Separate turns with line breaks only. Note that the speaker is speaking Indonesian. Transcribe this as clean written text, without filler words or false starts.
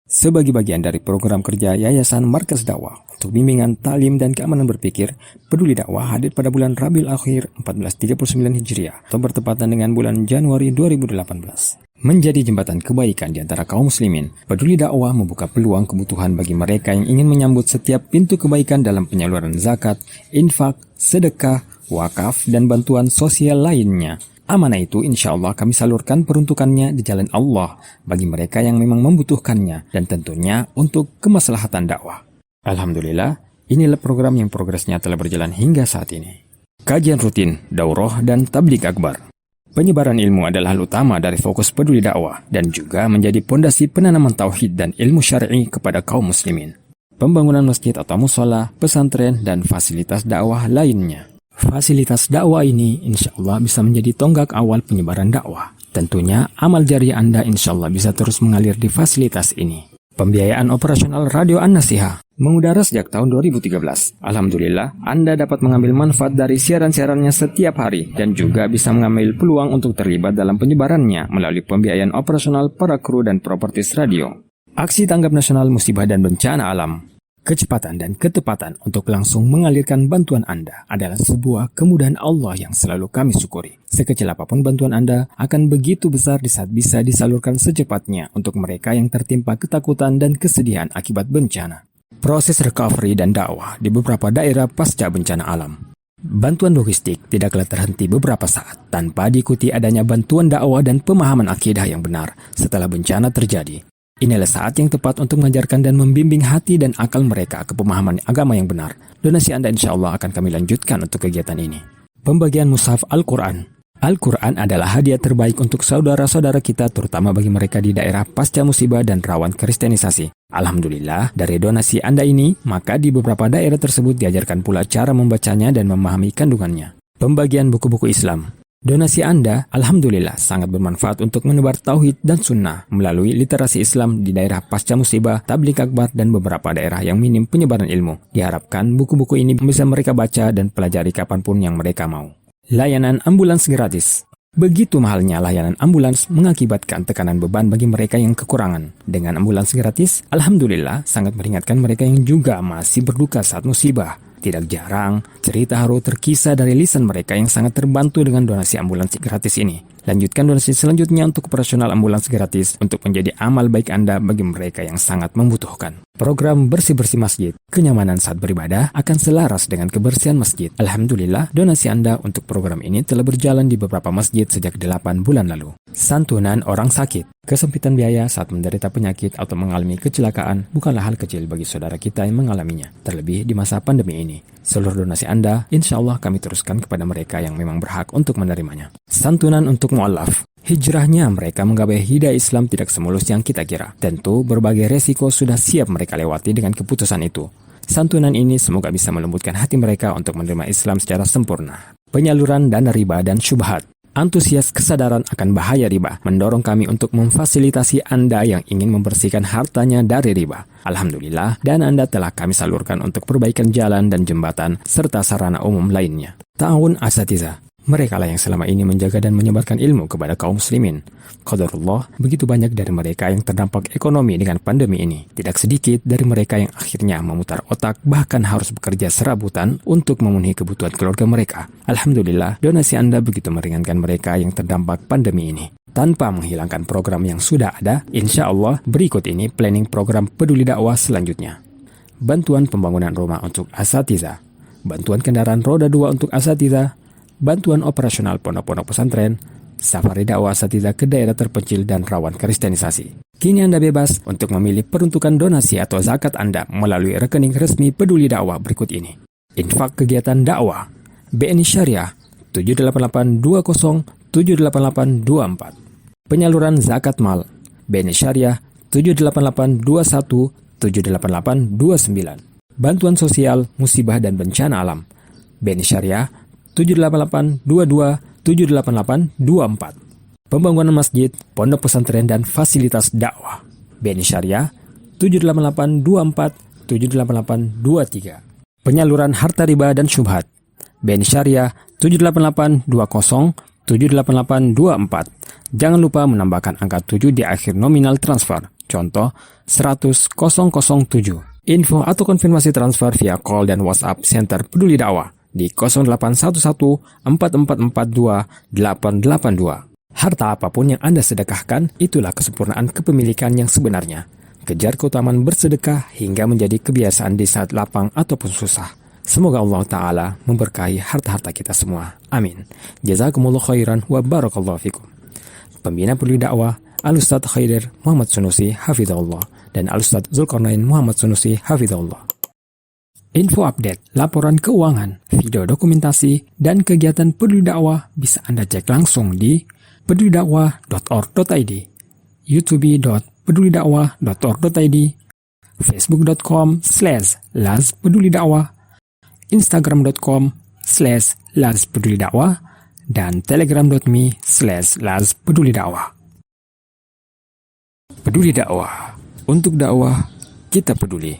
Sebagai bagian dari program kerja Yayasan Markas Dakwah untuk bimbingan, talim, dan keamanan berpikir, Peduli Dakwah hadir pada bulan Rabiul Akhir 1439 Hijriah atau bertepatan dengan bulan Januari 2018. Menjadi jembatan kebaikan di antara kaum muslimin, Peduli Dakwah membuka peluang kebutuhan bagi mereka yang ingin menyambut setiap pintu kebaikan dalam penyaluran zakat, infak, sedekah, wakaf, dan bantuan sosial lainnya. Amanah itu insya Allah kami salurkan peruntukannya di jalan Allah bagi mereka yang memang membutuhkannya dan tentunya untuk kemaslahatan dakwah. Alhamdulillah, inilah program yang progresnya telah berjalan hingga saat ini. Kajian rutin, daurah, dan tabligh akbar. Penyebaran ilmu adalah hal utama dari fokus Peduli Dakwah dan juga menjadi pondasi penanaman tauhid dan ilmu syar'i kepada kaum muslimin. Pembangunan masjid atau mushola, pesantren, dan fasilitas dakwah lainnya. Fasilitas dakwah ini insya Allah bisa menjadi tonggak awal penyebaran dakwah. Tentunya amal jariah Anda insya Allah bisa terus mengalir di fasilitas ini. Pembiayaan operasional Radio An-Nasihah mengudara sejak tahun 2013. Alhamdulillah, Anda dapat mengambil manfaat dari siaran-siarannya setiap hari dan juga bisa mengambil peluang untuk terlibat dalam penyebarannya melalui pembiayaan operasional para kru dan propertis radio. Aksi Tanggap Nasional Musibah dan Bencana Alam. Kecepatan dan ketepatan untuk langsung mengalirkan bantuan Anda adalah sebuah kemudahan Allah yang selalu kami syukuri. Sekecil apapun bantuan Anda akan begitu besar di saat bisa disalurkan secepatnya untuk mereka yang tertimpa ketakutan dan kesedihan akibat bencana. Proses recovery dan dakwah di beberapa daerah pasca bencana alam. Bantuan logistik tidaklah terhenti beberapa saat tanpa diikuti adanya bantuan dakwah dan pemahaman akidah yang benar setelah bencana terjadi. Inilah saat yang tepat untuk mengajarkan dan membimbing hati dan akal mereka ke pemahaman agama yang benar. Donasi Anda insya Allah akan kami lanjutkan untuk kegiatan ini. Pembagian mushaf Al-Quran. Al-Quran adalah hadiah terbaik untuk saudara-saudara kita, terutama bagi mereka di daerah pasca musibah dan rawan kristenisasi. Alhamdulillah, dari donasi Anda ini, maka di beberapa daerah tersebut diajarkan pula cara membacanya dan memahami kandungannya. Pembagian buku-buku Islam. Donasi Anda, Alhamdulillah, sangat bermanfaat untuk menebar tauhid dan sunnah melalui literasi Islam di daerah pasca musibah, tabligh akbar, dan beberapa daerah yang minim penyebaran ilmu. Diharapkan buku-buku ini bisa mereka baca dan pelajari kapanpun yang mereka mau. Layanan ambulans gratis. Begitu mahalnya layanan ambulans mengakibatkan tekanan beban bagi mereka yang kekurangan. Dengan ambulans gratis, Alhamdulillah, sangat meringankan mereka yang juga masih berduka saat musibah. Tidak jarang, cerita haru terkisah dari lisan mereka yang sangat terbantu dengan donasi ambulans gratis ini. Lanjutkan donasi selanjutnya untuk operasional ambulans gratis untuk menjadi amal baik Anda bagi mereka yang sangat membutuhkan. Program bersih-bersih masjid. Kenyamanan saat beribadah akan selaras dengan kebersihan masjid. Alhamdulillah, donasi Anda untuk program ini telah berjalan di beberapa masjid sejak 8 bulan lalu. Santunan orang sakit. Kesempitan biaya saat menderita penyakit atau mengalami kecelakaan bukanlah hal kecil bagi saudara kita yang mengalaminya, terlebih di masa pandemi ini. Seluruh donasi Anda, insya Allah kami teruskan kepada mereka yang memang berhak untuk menerimanya. Santunan untuk mu'allaf. Hijrahnya mereka menggapai hidayah Islam tidak semulus yang kita kira. Tentu berbagai resiko sudah siap mereka lewati dengan keputusan itu. Santunan ini semoga bisa melembutkan hati mereka untuk menerima Islam secara sempurna. Penyaluran dana riba dan syubhat. Antusias kesadaran akan bahaya riba mendorong kami untuk memfasilitasi Anda yang ingin membersihkan hartanya dari riba. Alhamdulillah, dana Anda telah kami salurkan untuk perbaikan jalan dan jembatan serta sarana umum lainnya. Ta'awun Asatidzah. Mereka lah yang selama ini menjaga dan menyebarkan ilmu kepada kaum muslimin. Qadarullah, begitu banyak dari mereka yang terdampak ekonomi dengan pandemi ini. Tidak sedikit dari mereka yang akhirnya memutar otak bahkan harus bekerja serabutan untuk memenuhi kebutuhan keluarga mereka. Alhamdulillah, donasi Anda begitu meringankan mereka yang terdampak pandemi ini. Tanpa menghilangkan program yang sudah ada, insya Allah berikut ini planning program Peduli Dakwah selanjutnya. Bantuan pembangunan rumah untuk asatidzah. Bantuan kendaraan roda 2 untuk asatidzah. Bantuan operasional pondok-pondok pesantren, safari dakwah asatidzah ke daerah terpencil dan rawan kristenisasi. Kini Anda bebas untuk memilih peruntukan donasi atau zakat Anda melalui rekening resmi Peduli Dakwah berikut ini. Infak kegiatan dakwah, BNI Syariah 788207884. Penyaluran zakat mal, BNI Syariah 788217889. Bantuan sosial musibah dan bencana alam, BNI Syariah 788227884. Pembangunan masjid, pondok pesantren dan fasilitas dakwah, BNI Syariah 788247883. Penyaluran harta riba dan syubhat, BNI Syariah 788207884. Jangan lupa menambahkan angka 7 di akhir nominal transfer. contoh 100.007. Info atau konfirmasi transfer via call dan WhatsApp Center Peduli Dakwah di 0811 4442 882. Harta apapun yang Anda sedekahkan, itulah kesempurnaan kepemilikan yang sebenarnya. Kejar keutamaan bersedekah hingga menjadi kebiasaan di saat lapang ataupun susah. Semoga Allah Ta'ala memberkahi harta-harta kita semua. Amin. Jazakumullah khairan wa barakallahu fikum. Pembina Peduli Dakwah, Al-Ustadz Khaidir Muhammad Sunusi Hafizahullah dan Al-Ustadz Zulkarnain Muhammad Sunusi Hafizahullah. Info update, laporan keuangan, video dokumentasi, dan kegiatan Peduli Dakwah bisa Anda cek langsung di pedulidakwah.org.id, youtube.pedulidakwah.org.id, facebook.com/lazpedulidakwah, instagram.com/lazpedulidakwah, dan telegram.me/lazpedulidakwah. Peduli Dakwah, untuk dakwah kita peduli.